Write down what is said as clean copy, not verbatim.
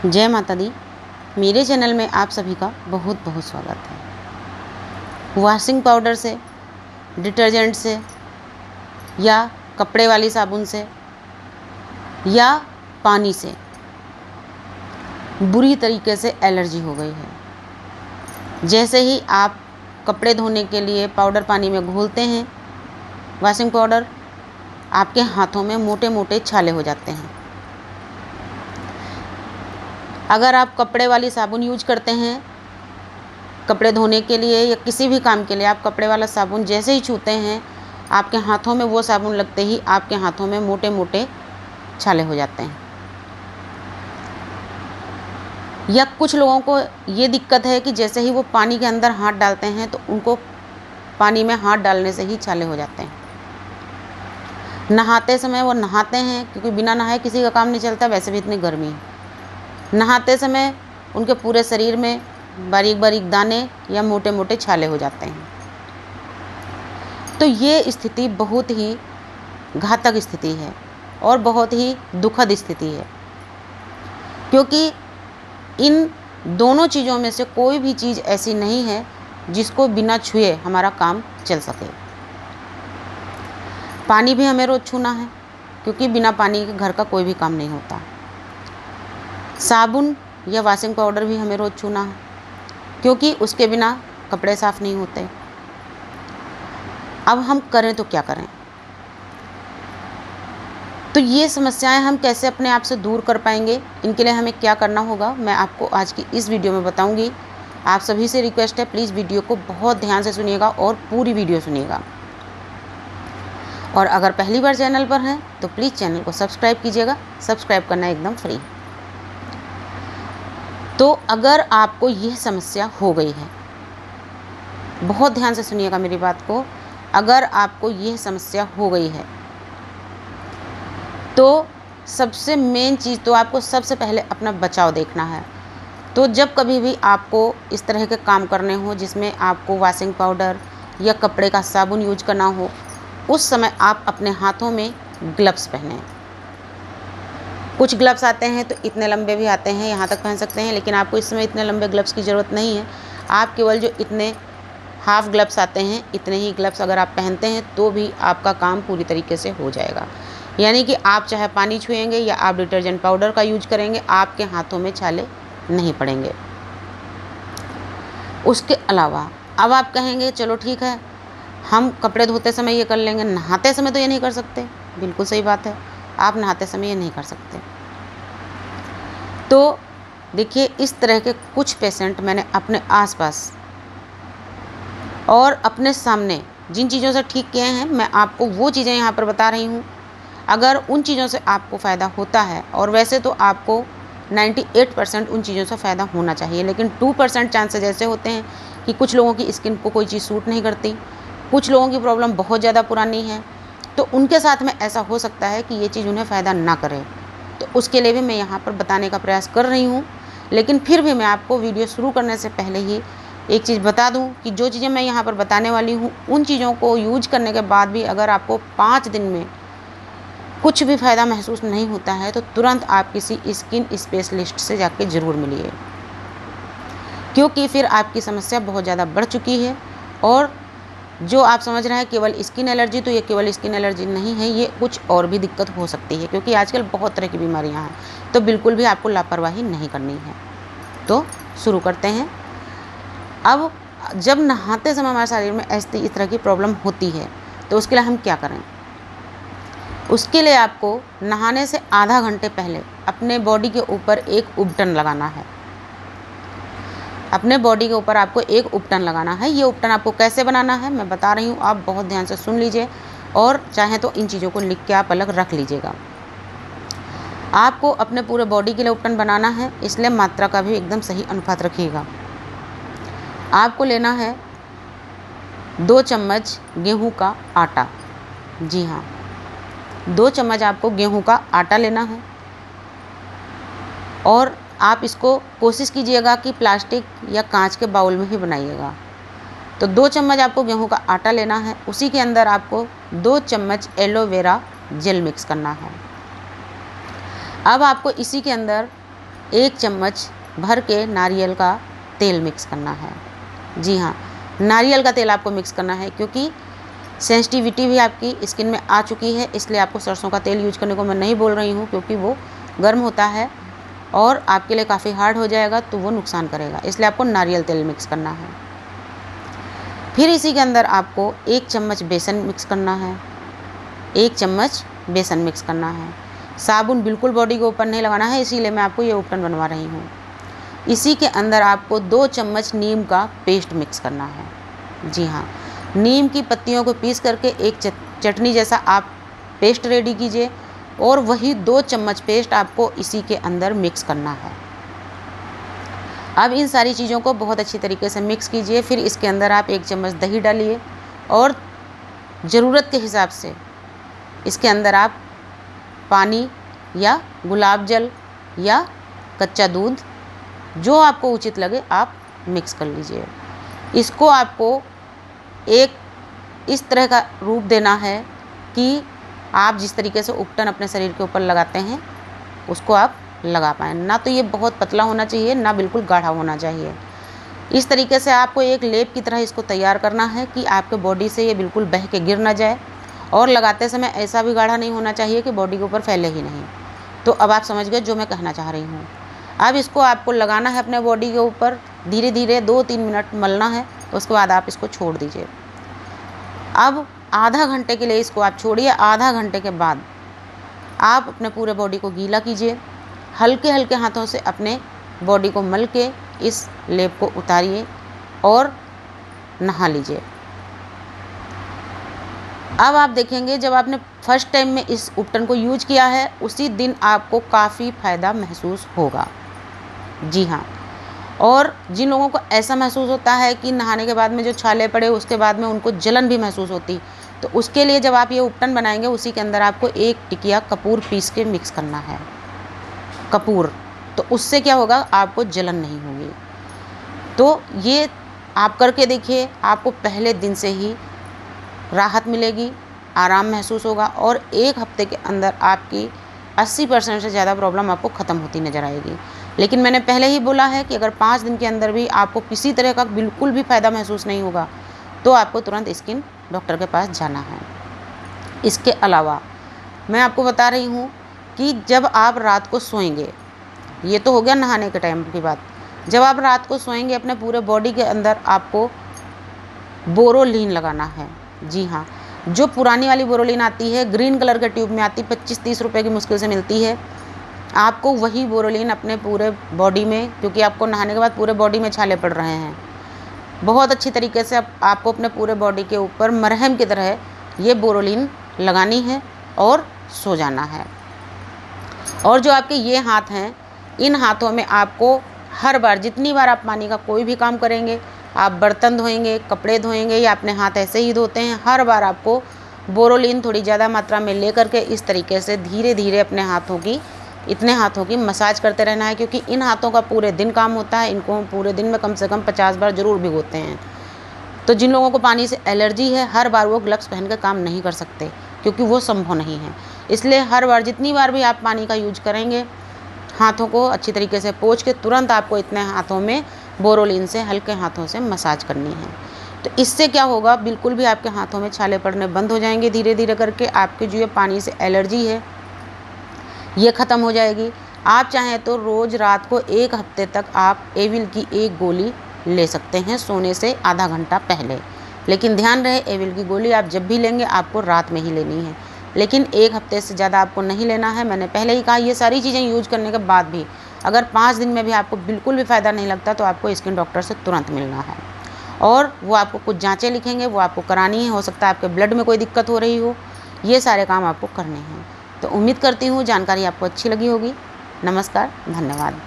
जय माता दी। मेरे चैनल में आप सभी का बहुत बहुत स्वागत है। वॉशिंग पाउडर से, डिटर्जेंट से या कपड़े वाली साबुन से या पानी से बुरी तरीके से एलर्जी हो गई है। जैसे ही आप कपड़े धोने के लिए पाउडर पानी में घोलते हैं वॉशिंग पाउडर, आपके हाथों में मोटे मोटे छाले हो जाते हैं। अगर आप कपड़े वाली साबुन यूज करते हैं कपड़े धोने के लिए या किसी भी काम के लिए, आप कपड़े वाला साबुन जैसे ही छूते हैं आपके हाथों में वो साबुन लगते ही आपके हाथों में मोटे मोटे छाले हो जाते हैं। या कुछ लोगों को ये दिक्कत है कि जैसे ही वो पानी के अंदर हाथ डालते हैं तो उनको पानी में हाथ डालने से ही छाले हो जाते हैं। नहाते समय वो नहाते हैं क्योंकि बिना नहाए किसी का काम नहीं चलता, वैसे भी इतनी गर्मी है। नहाते समय उनके पूरे शरीर में बारीक बारीक दाने या मोटे मोटे छाले हो जाते हैं। तो ये स्थिति बहुत ही घातक स्थिति है और बहुत ही दुखद स्थिति है, क्योंकि इन दोनों चीज़ों में से कोई भी चीज़ ऐसी नहीं है जिसको बिना छुए हमारा काम चल सके। पानी भी हमें रोज़ छूना है क्योंकि बिना पानी के घर का कोई भी काम नहीं होता। साबुन या वॉशिंग पाउडर भी हमें रोज़ छूना है क्योंकि उसके बिना कपड़े साफ़ नहीं होते। अब हम करें तो क्या करें? तो ये समस्याएं हम कैसे अपने आप से दूर कर पाएंगे, इनके लिए हमें क्या करना होगा, मैं आपको आज की इस वीडियो में बताऊंगी। आप सभी से रिक्वेस्ट है, प्लीज़ वीडियो को बहुत ध्यान से सुनिएगा और पूरी वीडियो सुनिएगा। और अगर पहली बार चैनल पर हैं तो प्लीज़ चैनल को सब्सक्राइब कीजिएगा। सब्सक्राइब करना एकदम फ्री। तो अगर आपको यह समस्या हो गई है, बहुत ध्यान से सुनिएगा मेरी बात को। अगर आपको यह समस्या हो गई है तो सबसे मेन चीज़ तो आपको सबसे पहले अपना बचाव देखना है। तो जब कभी भी आपको इस तरह के काम करने हो जिसमें आपको वॉशिंग पाउडर या कपड़े का साबुन यूज करना हो, उस समय आप अपने हाथों में ग्लव्स पहनें। कुछ ग्लव्स आते हैं तो इतने लंबे भी आते हैं, यहाँ तक पहन सकते हैं, लेकिन आपको इस समय इतने लंबे ग्लव्स की ज़रूरत नहीं है। आप केवल जो इतने हाफ ग्लव्स आते हैं, इतने ही ग्लव्स अगर आप पहनते हैं तो भी आपका काम पूरी तरीके से हो जाएगा। यानी कि आप चाहे पानी छुएंगे या आप डिटर्जेंट पाउडर का यूज करेंगे, आपके हाथों में छाले नहीं पड़ेंगे। उसके अलावा अब आप कहेंगे चलो ठीक है, हम कपड़े धोते समय ये कर लेंगे, नहाते समय तो ये नहीं कर सकते। बिल्कुल सही बात है, आप नहाते समय ये नहीं कर सकते। तो देखिए, इस तरह के कुछ पेशेंट मैंने अपने आसपास और अपने सामने जिन चीज़ों से ठीक किए हैं, मैं आपको वो चीज़ें यहाँ पर बता रही हूँ। अगर उन चीज़ों से आपको फ़ायदा होता है, और वैसे तो आपको 98% उन चीज़ों से फ़ायदा होना चाहिए, लेकिन 2% चांसेस ऐसे होते हैं कि कुछ लोगों की स्किन को कोई चीज़ सूट नहीं करती, कुछ लोगों की प्रॉब्लम बहुत ज़्यादा पुरानी है, तो उनके साथ में ऐसा हो सकता है कि ये चीज़ उन्हें फ़ायदा ना करे। तो उसके लिए भी मैं यहाँ पर बताने का प्रयास कर रही हूँ। लेकिन फिर भी मैं आपको वीडियो शुरू करने से पहले ही एक चीज़ बता दूं कि जो चीज़ें मैं यहाँ पर बताने वाली हूँ, उन चीज़ों को यूज करने के बाद भी अगर आपको 5 दिन में कुछ भी फ़ायदा महसूस नहीं होता है तो तुरंत आप किसी स्किन स्पेशलिस्ट से जाके ज़रूर मिलिए, क्योंकि फिर आपकी समस्या बहुत ज़्यादा बढ़ चुकी है। और जो आप समझ रहे हैं केवल स्किन एलर्जी, तो ये केवल स्किन एलर्जी नहीं है, ये कुछ और भी दिक्कत हो सकती है, क्योंकि आजकल बहुत तरह की बीमारियाँ हैं। तो बिल्कुल भी आपको लापरवाही नहीं करनी है। तो शुरू करते हैं। अब जब नहाते समय हमारे शरीर में इस तरह की प्रॉब्लम होती है तो उसके लिए हम क्या करें? उसके लिए आपको नहाने से आधा घंटे पहले अपने बॉडी के ऊपर एक उपटन लगाना है। अपने बॉडी के ऊपर आपको एक उपटन लगाना है। ये उपटन आपको कैसे बनाना है मैं बता रही हूँ, आप बहुत ध्यान से सुन लीजिए, और चाहें तो इन चीज़ों को लिख के आप अलग रख लीजिएगा। आपको अपने पूरे बॉडी के लिए उपटन बनाना है, इसलिए मात्रा का भी एकदम सही अनुपात रखिएगा। आपको लेना है 2 चम्मच गेहूं का आटा। जी हाँ, 2 चम्मच आपको गेहूं का आटा लेना है, और आप इसको कोशिश कीजिएगा कि प्लास्टिक या कांच के बाउल में ही बनाइएगा। तो 2 चम्मच आपको गेहूं का आटा लेना है, उसी के अंदर आपको 2 चम्मच एलोवेरा जेल मिक्स करना है। अब आपको इसी के अंदर 1 चम्मच भर के नारियल का तेल मिक्स करना है। जी हाँ, नारियल का तेल आपको मिक्स करना है, क्योंकि सेंसिटिविटी भी आपकी स्किन में आ चुकी है, इसलिए आपको सरसों का तेल यूज करने को मैं नहीं बोल रही हूँ, क्योंकि वो गर्म होता है और आपके लिए काफ़ी हार्ड हो जाएगा, तो वो नुकसान करेगा। इसलिए आपको नारियल तेल मिक्स करना है। फिर इसी के अंदर आपको 1 चम्मच बेसन मिक्स करना है। 1 चम्मच बेसन मिक्स करना है। साबुन बिल्कुल बॉडी के ऊपर नहीं लगाना है, इसीलिए मैं आपको ये उपटन बनवा रही हूँ। इसी के अंदर आपको 2 चम्मच नीम का पेस्ट मिक्स करना है। जी हाँ, नीम की पत्तियों को पीस करके एक चटनी जैसा आप पेस्ट रेडी कीजिए, और वही 2 चम्मच पेस्ट आपको इसी के अंदर मिक्स करना है। अब इन सारी चीज़ों को बहुत अच्छी तरीके से मिक्स कीजिए। फिर इसके अंदर आप 1 चम्मच दही डालिए, और ज़रूरत के हिसाब से इसके अंदर आप पानी या गुलाब जल या कच्चा दूध, जो आपको उचित लगे, आप मिक्स कर लीजिए। इसको आपको एक इस तरह का रूप देना है कि आप जिस तरीके से उपटन अपने शरीर के ऊपर लगाते हैं उसको आप लगा पाएँ। ना तो ये बहुत पतला होना चाहिए, ना बिल्कुल गाढ़ा होना चाहिए। इस तरीके से आपको एक लेप की तरह इसको तैयार करना है कि आपके बॉडी से ये बिल्कुल बह के गिर ना जाए, और लगाते समय ऐसा भी गाढ़ा नहीं होना चाहिए कि बॉडी के ऊपर फैले ही नहीं। तो अब आप समझ गए जो मैं कहना चाह रही हूँ। अब इसको आपको लगाना है अपने बॉडी के ऊपर, धीरे धीरे 2-3 मिनट मलना है, उसके बाद आप इसको छोड़ दीजिए। अब आधा घंटे के लिए इसको आप छोड़िए। आधा घंटे के बाद आप अपने पूरे बॉडी को गीला कीजिए। हल्के हल्के हाथों से अपने बॉडी को मल के इस लेप को उतारिए और नहा लीजिए। अब आप देखेंगे जब आपने फर्स्ट टाइम में इस उपटन को यूज किया है, उसी दिन आपको काफ़ी फ़ायदा महसूस होगा। जी हाँ, और जिन लोगों को ऐसा महसूस होता है कि नहाने के बाद में जो छाले पड़े, उसके बाद में उनको जलन भी महसूस होती, तो उसके लिए जब आप ये उपटन बनाएंगे, उसी के अंदर आपको 1 टिकिया कपूर पीस के मिक्स करना है। कपूर, तो उससे क्या होगा, आपको जलन नहीं होगी। तो ये आप करके देखिए, आपको पहले दिन से ही राहत मिलेगी, आराम महसूस होगा, और 1 हफ्ते के अंदर आपकी 80% से ज़्यादा प्रॉब्लम आपको ख़त्म होती नज़र आएगी। लेकिन मैंने पहले ही बोला है कि अगर 5 दिन के अंदर भी आपको किसी तरह का बिल्कुल भी फ़ायदा महसूस नहीं होगा, तो आपको तुरंत स्किन डॉक्टर के पास जाना है। इसके अलावा मैं आपको बता रही हूँ कि जब आप रात को सोएंगे, ये तो हो गया नहाने के टाइम की बात, जब आप रात को सोएंगे अपने पूरे बॉडी के अंदर आपको बोरोलीन लगाना है। जी हाँ, जो पुरानी वाली बोरोलीन आती है, ग्रीन कलर के ट्यूब में आती, 25-30 रुपये की मुश्किल से मिलती है, आपको वही बोरोलीन अपने पूरे बॉडी में, क्योंकि आपको नहाने के बाद पूरे बॉडी में छाले पड़ रहे हैं, बहुत अच्छी तरीके से आपको अपने पूरे बॉडी के ऊपर मरहम की तरह ये बोरोलीन लगानी है और सो जाना है। और जो आपके ये हाथ हैं, इन हाथों में आपको हर बार, जितनी बार आप पानी का कोई भी काम करेंगे, आप बर्तन धोएंगे, कपड़े धोएंगे या अपने हाथ ऐसे ही धोते हैं, हर बार आपको बोरोलीन थोड़ी ज़्यादा मात्रा में ले करके इस तरीके से धीरे धीरे अपने इतने हाथों की मसाज करते रहना है, क्योंकि इन हाथों का पूरे दिन काम होता है। इनको हम पूरे दिन में कम से कम 50 बार ज़रूर भिगोते हैं। तो जिन लोगों को पानी से एलर्जी है, हर बार वो ग्लव्स पहन कर काम नहीं कर सकते, क्योंकि वो संभव नहीं है। इसलिए हर बार, जितनी बार भी आप पानी का यूज करेंगे, हाथों को अच्छी तरीके से पोंछ के तुरंत आपको इतने हाथों में बोरोलीन से हल्के हाथों से मसाज करनी है। तो इससे क्या होगा, बिल्कुल भी आपके हाथों में छाले पड़ने बंद हो जाएंगे। धीरे धीरे करके आपकी जो ये पानी से एलर्जी है, ये ख़त्म हो जाएगी। आप चाहें तो रोज़ रात को 1 हफ्ते तक आप एविल की 1 गोली ले सकते हैं, सोने से आधा घंटा पहले। लेकिन ध्यान रहे, एविल की गोली आप जब भी लेंगे आपको रात में ही लेनी है, लेकिन 1 हफ्ते से ज़्यादा आपको नहीं लेना है। मैंने पहले ही कहा, ये सारी चीज़ें यूज करने के बाद भी अगर 5 दिन में भी आपको बिल्कुल भी फ़ायदा नहीं लगता, तो आपको स्किन डॉक्टर से तुरंत मिलना है, और वो आपको कुछ जाँचें लिखेंगे, वो आपको करानी है। हो सकता है आपके ब्लड में कोई दिक्कत हो रही हो, ये सारे काम आपको करने हैं। तो उम्मीद करती हूँ जानकारी आपको अच्छी लगी होगी। नमस्कार, धन्यवाद।